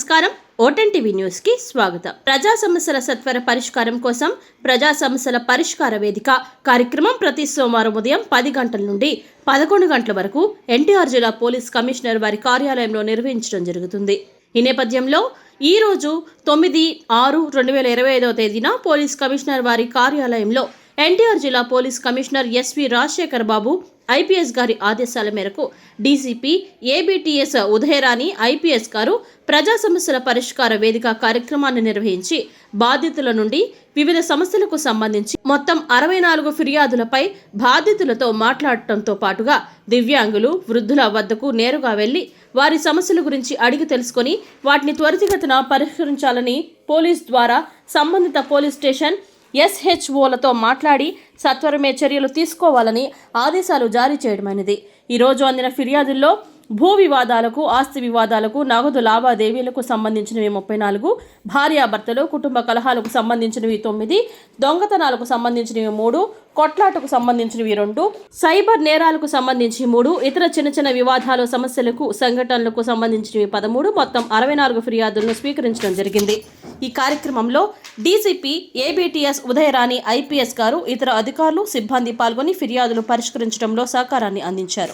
నమస్కారం. ఓటెన్ TV news కి స్వాగతం. ప్రజా సమస్యల సత్వర పరిష్కారం కోసం ప్రజా సమస్యల పరిష్కార వేదిక కార్యక్రమం ప్రతి సోమవారం ఉదయం 10 గంటల నుండి 11 గంటల వరకు ఎన్టీఆర్ జిల్లా పోలీస్ కమిషనర్ వారి కార్యాలయంలో నిర్వహించడం జరుగుతుంది. ఈ నేపథ్యంలో ఈ రోజు 9/6/2025 తేదీన పోలీస్ కమిషనర్ వారి కార్యాలయంలో ఎన్టీఆర్ జిల్లా పోలీస్ కమిషనర్ ఎస్వి రాజశేఖర్ బాబు ఐపీఎస్ గారి ఆదేశాల మేరకు డీసీపీ ఏబీటీఎస్ ఉదయరాణి ఐపీఎస్ గారు ప్రజా సమస్యల పరిష్కార వేదిక కార్యక్రమాన్ని నిర్వహించి బాధితుల నుండి వివిధ సమస్యలకు సంబంధించి మొత్తం 64 ఫిర్యాదులపై బాధితులతో మాట్లాడటంతో పాటుగా దివ్యాంగులు, వృద్ధుల వద్దకు నేరుగా వెళ్లి వారి సమస్యల గురించి అడిగి తెలుసుకొని వాటిని త్వరితగతిన పరిష్కరించాలని పోలీస్ ద్వారా సంబంధిత పోలీస్ స్టేషన్ SHOలతో మాట్లాడి సత్వరమే చర్యలు తీసుకోవాలని ఆదేశాలు జారీ చేయడమైనది. ఈరోజు అందిన ఫిర్యాదుల్లో భూ వివాదాలకు, ఆస్తి వివాదాలకు, నగదు లావాదేవీలకు సంబంధించినవి 34, భార్యాభర్తలు, కుటుంబ కలహాలకు సంబంధించినవి 9, దొంగతనాలకు సంబంధించినవి 3, కొట్లాటకు సంబంధించినవి 2, సైబర్ నేరాలకు సంబంధించి 3, ఇతర చిన్న చిన్న వివాదాలు, సమస్యలకు, సంఘటనలకు సంబంధించినవి 13, మొత్తం 64 ఫిర్యాదులను స్వీకరించడం జరిగింది. ఈ కార్యక్రమంలో డీసీపీ ఏబీటీఎస్ ఉదయరాణి ఐపీఎస్ గారు, ఇతర అధికారులు, సిబ్బంది పాల్గొని ఫిర్యాదులు పరిష్కరించడంలో సహకారాన్ని అందించారు.